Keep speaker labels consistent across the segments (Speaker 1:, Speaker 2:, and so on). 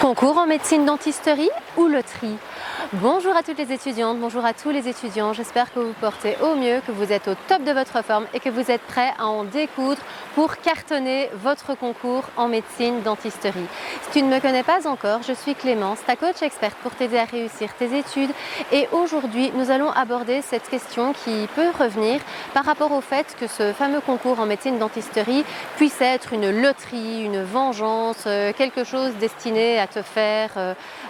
Speaker 1: Concours en médecine dentisterie ou loterie? Bonjour à toutes les étudiantes, bonjour à tous les étudiants, j'espère que vous portez au mieux, que vous êtes au top de votre forme et que vous êtes prêts à en découdre pour cartonner votre concours en médecine dentisterie. Si tu ne me connais pas encore, je suis Clémence, ta coach experte pour t'aider à réussir tes études, et aujourd'hui nous allons aborder cette question qui peut revenir par rapport au fait que ce fameux concours en médecine dentisterie puisse être une loterie, une vengeance, quelque chose destiné à te faire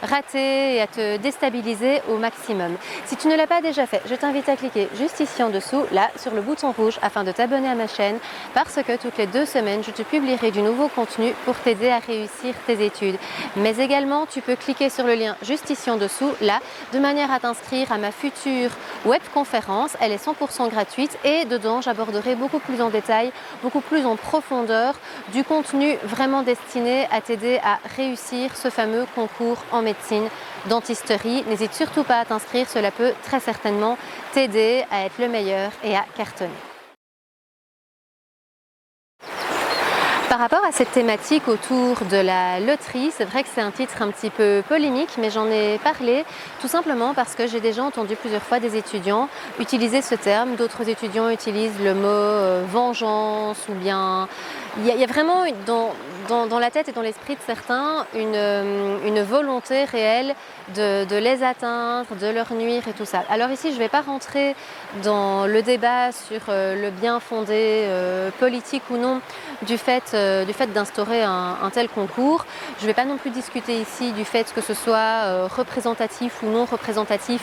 Speaker 1: rater et à te déstabiliser au maximum. Si tu ne l'as pas déjà fait, je t'invite à cliquer juste ici en dessous, là, sur le bouton rouge afin de t'abonner à ma chaîne, parce que toutes les 2 semaines, je te publierai du nouveau contenu pour t'aider à réussir tes études. Mais également, tu peux cliquer sur le lien juste ici en dessous, là, de manière à t'inscrire à ma future webconférence. Elle est 100% gratuite et dedans, j'aborderai beaucoup plus en détail, beaucoup plus en profondeur du contenu vraiment destiné à t'aider à réussir ce fameux concours en médecine dentisterie. N'hésite surtout pas à t'inscrire, cela peut très certainement t'aider à être le meilleur et à cartonner. Par rapport à cette thématique autour de la loterie, c'est vrai que c'est un titre un petit peu polémique, mais j'en ai parlé tout simplement parce que j'ai déjà entendu plusieurs fois des étudiants utiliser ce terme. D'autres étudiants utilisent le mot vengeance, ou bien il y a vraiment dans la tête et dans l'esprit de certains une volonté réelle de les atteindre, de leur nuire et tout ça. Alors ici, je ne vais pas rentrer dans le débat sur le bien fondé politique ou non du fait d'instaurer un tel concours. Je ne vais pas non plus discuter ici du fait que ce soit représentatif ou non représentatif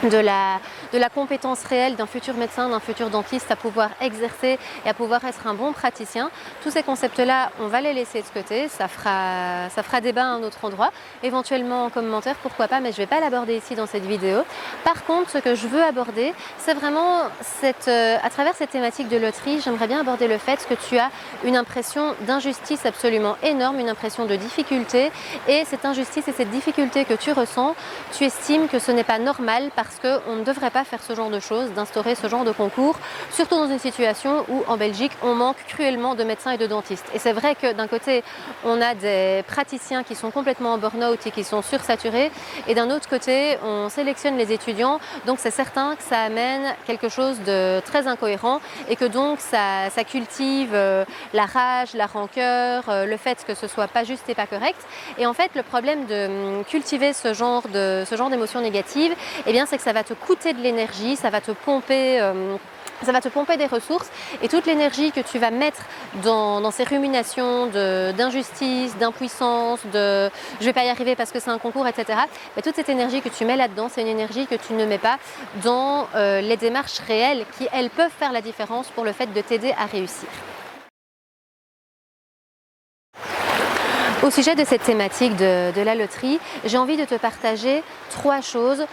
Speaker 1: de la compétence réelle d'un futur médecin, d'un futur dentiste à pouvoir exercer et à pouvoir être un bon praticien. Tous ces concepts-là, on va les laisser de côté, ça fera débat à un autre endroit, éventuellement en commentaire, pourquoi pas, mais je ne vais pas l'aborder ici dans cette vidéo. Par contre, ce que je veux aborder, c'est vraiment à travers cette thématique de loterie, j'aimerais bien aborder le fait que tu as une impression d'injustice absolument énorme, une impression de difficulté, et cette injustice et cette difficulté que tu ressens, tu estimes que ce n'est pas normal parce qu'on ne devrait pas faire ce genre de choses, d'instaurer ce genre de concours, surtout dans une situation où en Belgique on manque cruellement de médecins et de dentistes. Et c'est vrai que d'un côté on a des praticiens qui sont complètement en burn-out et qui sont sursaturés, et d'un autre côté on sélectionne les étudiants, donc c'est certain que ça amène quelque chose de très incohérent et que donc ça cultive la rage, la rancœur, le fait que ce soit pas juste et pas correct. Et en fait le problème de cultiver ce genre d'émotions négatives, eh bien c'est que ça va te coûter de l'énergie, ça va te pomper des ressources, et toute l'énergie que tu vas mettre dans ces ruminations d'injustice, d'impuissance, de je vais pas y arriver parce que c'est un concours, etc. Mais toute cette énergie que tu mets là-dedans, c'est une énergie que tu ne mets pas dans les démarches réelles qui, elles, peuvent faire la différence pour le fait de t'aider à réussir. Au sujet de cette thématique de la loterie, j'ai envie de te partager 3 choses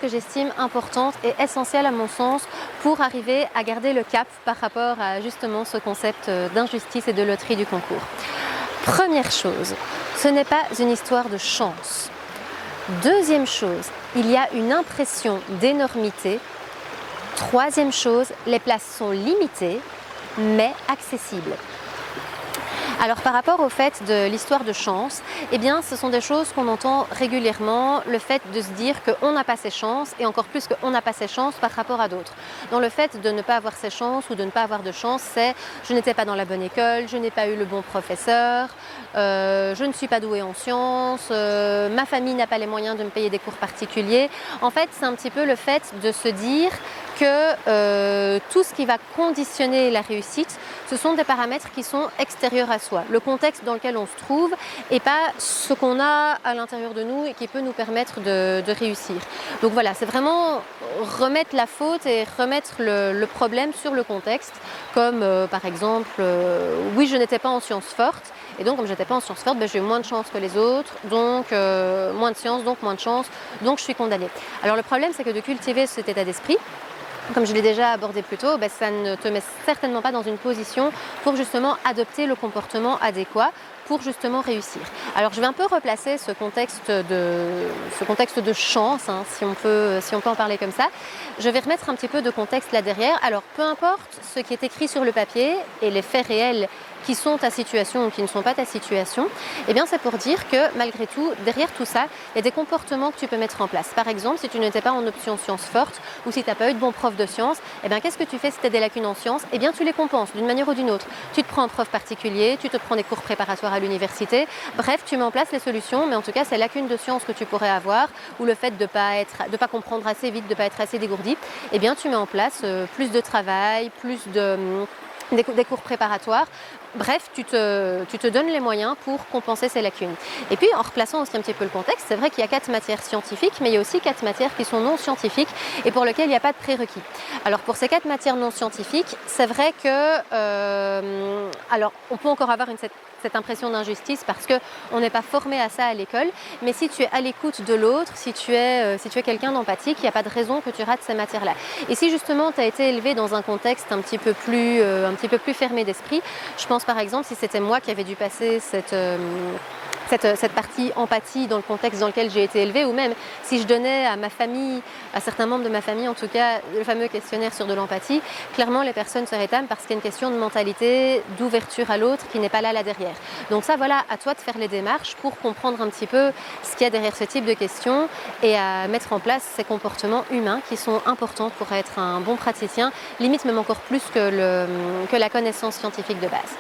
Speaker 1: que j'estime importantes et essentielles à mon sens pour arriver à garder le cap par rapport à justement ce concept d'injustice et de loterie du concours. Première chose, ce n'est pas une histoire de chance. Deuxième chose, il y a une impression d'énormité. Troisième chose, les places sont limitées mais accessibles. Alors par rapport au fait de l'histoire de chance, eh bien ce sont des choses qu'on entend régulièrement, le fait de se dire qu'on n'a pas ses chances, et encore plus qu'on n'a pas ses chances par rapport à d'autres. Dans le fait de ne pas avoir ses chances ou de ne pas avoir de chance, c'est je n'étais pas dans la bonne école, je n'ai pas eu le bon professeur, je ne suis pas douée en sciences, ma famille n'a pas les moyens de me payer des cours particuliers. En fait, c'est un petit peu le fait de se dire que tout ce qui va conditionner la réussite, ce sont des paramètres qui sont extérieurs à soi, le contexte dans lequel on se trouve et pas ce qu'on a à l'intérieur de nous et qui peut nous permettre de réussir. Donc voilà, c'est vraiment remettre la faute et remettre le problème sur le contexte, comme par exemple, oui, je n'étais pas en sciences fortes, et donc comme je n'étais pas en sciences fortes, j'ai eu moins de chance que les autres, donc moins de sciences, donc moins de chance, donc je suis condamnée. Alors le problème, c'est que de cultiver cet état d'esprit, comme je l'ai déjà abordé plus tôt, ça ne te met certainement pas dans une position pour justement adopter le comportement adéquat pour justement réussir. Alors je vais un peu replacer ce contexte de chance, hein, si on peut en parler comme ça. Je vais remettre un petit peu de contexte là derrière. Alors peu importe ce qui est écrit sur le papier et les faits réels qui sont ta situation ou qui ne sont pas ta situation, eh bien c'est pour dire que malgré tout, derrière tout ça, il y a des comportements que tu peux mettre en place. Par exemple, si tu n'étais pas en option sciences fortes ou si tu n'as pas eu de bon prof de sciences, eh bien qu'est-ce que tu fais si tu as des lacunes en sciences? Eh bien tu les compenses d'une manière ou d'une autre. Tu te prends un prof particulier, tu te prends des cours préparatoires à l'université, bref, tu mets en place les solutions, mais en tout cas, ces lacunes de sciences que tu pourrais avoir ou le fait de ne pas comprendre assez vite, de ne pas être assez dégourdi, eh bien tu mets en place plus de travail, des cours préparatoires. Bref, tu te donnes les moyens pour compenser ces lacunes. Et puis, en replaçant aussi un petit peu le contexte, c'est vrai qu'il y a 4 matières scientifiques, mais il y a aussi 4 matières qui sont non scientifiques et pour lesquelles il n'y a pas de prérequis. Alors, pour ces 4 matières non scientifiques, c'est vrai que, alors, on peut encore avoir cette impression d'injustice parce qu'on n'est pas formé à ça à l'école, mais si tu es à l'écoute de l'autre, si tu es quelqu'un d'empathique, il n'y a pas de raison que tu rates ces matières-là. Et si justement tu as été élevé dans un contexte un petit peu plus fermé d'esprit, je pense par exemple si c'était moi qui avais dû passer cette partie empathie dans le contexte dans lequel j'ai été élevée, ou même si je donnais à ma famille, à certains membres de ma famille en tout cas, le fameux questionnaire sur de l'empathie, clairement les personnes se rétament parce qu'il y a une question de mentalité, d'ouverture à l'autre qui n'est pas là derrière. Donc ça voilà, à toi de faire les démarches pour comprendre un petit peu ce qu'il y a derrière ce type de questions et à mettre en place ces comportements humains qui sont importants pour être un bon praticien, limite même encore plus que la connaissance scientifique de base.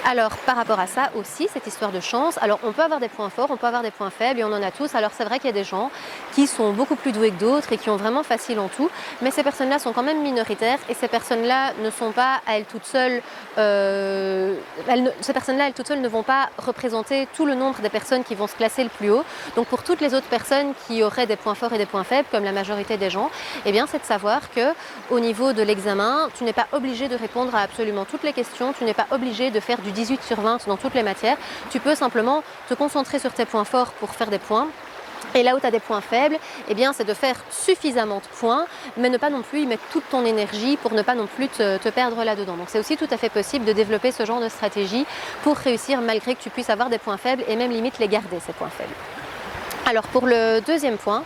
Speaker 1: Alors par rapport à ça aussi, cette histoire de chance, alors on peut avoir des points forts, on peut avoir des points faibles et on en a tous. Alors c'est vrai qu'il y a des gens qui sont beaucoup plus doués que d'autres et qui ont vraiment facile en tout, mais ces personnes-là sont quand même minoritaires et ces personnes-là ne sont pas à elles toutes seules, ces personnes-là elles toutes seules ne vont pas représenter tout le nombre des personnes qui vont se classer le plus haut. Donc pour toutes les autres personnes qui auraient des points forts et des points faibles, comme la majorité des gens, eh bien c'est de savoir qu'au niveau de l'examen, tu n'es pas obligé de répondre à absolument toutes les questions, tu n'es pas obligé de faire du 18 sur 20 dans toutes les matières, tu peux simplement te concentrer sur tes points forts pour faire des points. Et là où tu as des points faibles, eh bien, c'est de faire suffisamment de points, mais ne pas non plus y mettre toute ton énergie pour ne pas non plus te perdre là-dedans. Donc c'est aussi tout à fait possible de développer ce genre de stratégie pour réussir malgré que tu puisses avoir des points faibles et même limite les garder, ces points faibles. Alors pour le deuxième point,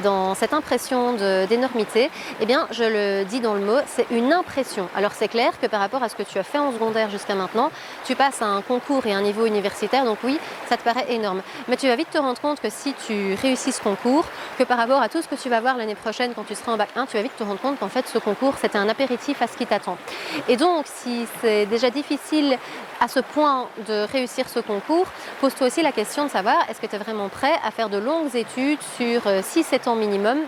Speaker 1: dans cette impression d'énormité, eh bien, je le dis dans le mot, c'est une impression. Alors c'est clair que par rapport à ce que tu as fait en secondaire jusqu'à maintenant, tu passes à un concours et un niveau universitaire, donc oui, ça te paraît énorme. Mais tu vas vite te rendre compte que si tu réussis ce concours, que par rapport à tout ce que tu vas voir l'année prochaine quand tu seras en bac 1, tu vas vite te rendre compte qu'en fait ce concours, c'était un apéritif à ce qui t'attend. Et donc, si c'est déjà difficile à ce point de réussir ce concours, pose-toi aussi la question de savoir, est-ce que tu es vraiment prêt à faire de longues études sur 6-7 ans minimum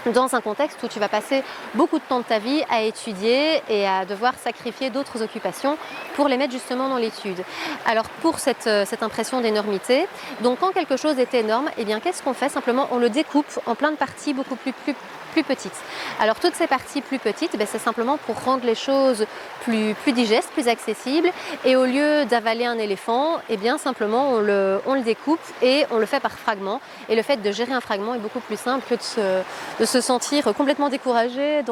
Speaker 1: dans un contexte où tu vas passer beaucoup de temps de ta vie à étudier et à devoir sacrifier d'autres occupations pour les mettre justement dans l'étude. Alors pour cette impression d'énormité, donc quand quelque chose est énorme, eh bien qu'est-ce qu'on fait? Simplement on le découpe en plein de parties beaucoup plus petites. Alors toutes ces parties plus petites, c'est simplement pour rendre les choses plus digestes, plus accessibles, et au lieu d'avaler un éléphant, eh bien simplement on le découpe et on le fait par fragments. Et le fait de gérer un fragment est beaucoup plus simple que de se sentir complètement découragé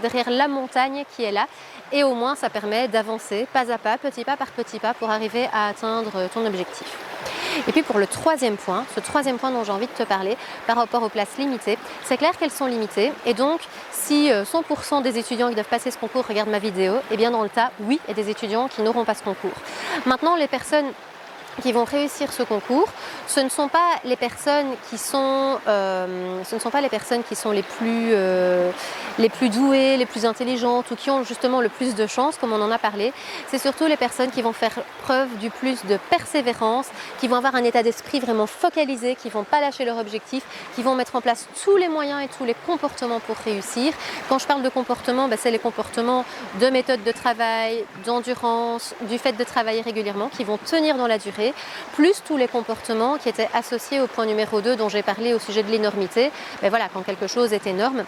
Speaker 1: derrière la montagne qui est là. Et au moins ça permet d'avancer pas à pas, petit pas par petit pas pour arriver à atteindre ton objectif. Et puis pour le troisième point, ce troisième point dont j'ai envie de te parler par rapport aux places limitées, c'est clair qu'elles sont limitées et donc si 100% des étudiants qui doivent passer ce concours regardent ma vidéo, eh bien dans le tas, oui, il y a des étudiants qui n'auront pas ce concours. Maintenant, les personnes qui vont réussir ce concours, ce ne sont pas les personnes qui sont, les plus douées, les plus intelligentes ou qui ont justement le plus de chance, comme on en a parlé. C'est surtout les personnes qui vont faire preuve du plus de persévérance, qui vont avoir un état d'esprit vraiment focalisé, qui ne vont pas lâcher leur objectif, qui vont mettre en place tous les moyens et tous les comportements pour réussir. Quand je parle de comportement, c'est les comportements de méthode de travail, d'endurance, du fait de travailler régulièrement, qui vont tenir dans la durée, plus tous les comportements qui étaient associés au point numéro 2 dont j'ai parlé au sujet de l'énormité. Mais voilà, quand quelque chose est énorme,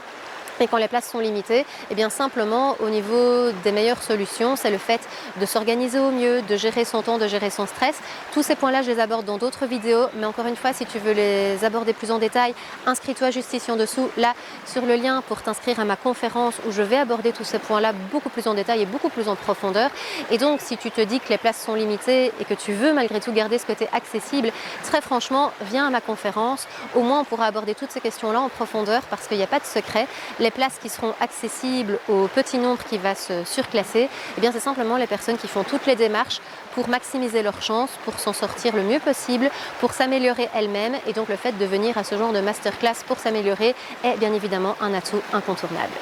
Speaker 1: et quand les places sont limitées, eh bien simplement au niveau des meilleures solutions, c'est le fait de s'organiser au mieux, de gérer son temps, de gérer son stress. Tous ces points-là, je les aborde dans d'autres vidéos, mais encore une fois, si tu veux les aborder plus en détail, inscris-toi juste ici en dessous, là, sur le lien pour t'inscrire à ma conférence où je vais aborder tous ces points-là beaucoup plus en détail et beaucoup plus en profondeur. Et donc, si tu te dis que les places sont limitées et que tu veux malgré tout garder ce côté accessible, très franchement, viens à ma conférence. Au moins, on pourra aborder toutes ces questions-là en profondeur parce qu'il n'y a pas de secret. les places qui seront accessibles au petit nombre qui va se surclasser, eh bien c'est simplement les personnes qui font toutes les démarches pour maximiser leurs chances, pour s'en sortir le mieux possible, pour s'améliorer elles-mêmes. Et donc le fait de venir à ce genre de masterclass pour s'améliorer est bien évidemment un atout incontournable.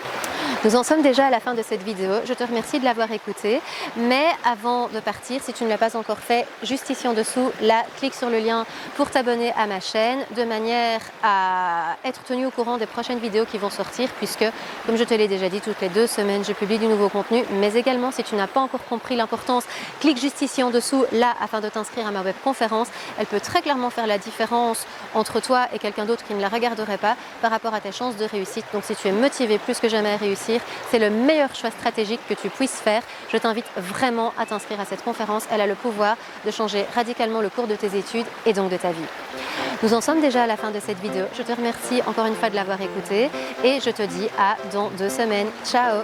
Speaker 1: Nous en sommes déjà à la fin de cette vidéo. Je te remercie de l'avoir écoutée. Mais avant de partir, si tu ne l'as pas encore fait, juste ici en dessous, là, clique sur le lien pour t'abonner à ma chaîne de manière à être tenu au courant des prochaines vidéos qui vont sortir puisque, comme je te l'ai déjà dit, toutes les 2 semaines, je publie du nouveau contenu. Mais également, si tu n'as pas encore compris l'importance, clique juste ici en dessous, là, afin de t'inscrire à ma webconférence. Elle peut très clairement faire la différence entre toi et quelqu'un d'autre qui ne la regarderait pas par rapport à tes chances de réussite. Donc si tu es motivé plus que jamais à réussir, c'est le meilleur choix stratégique que tu puisses faire. Je t'invite vraiment à t'inscrire à cette conférence. Elle a le pouvoir de changer radicalement le cours de tes études et donc de ta vie. Nous en sommes déjà à la fin de cette vidéo. Je te remercie encore une fois de l'avoir écoutée et je te dis à dans 2 semaines. Ciao!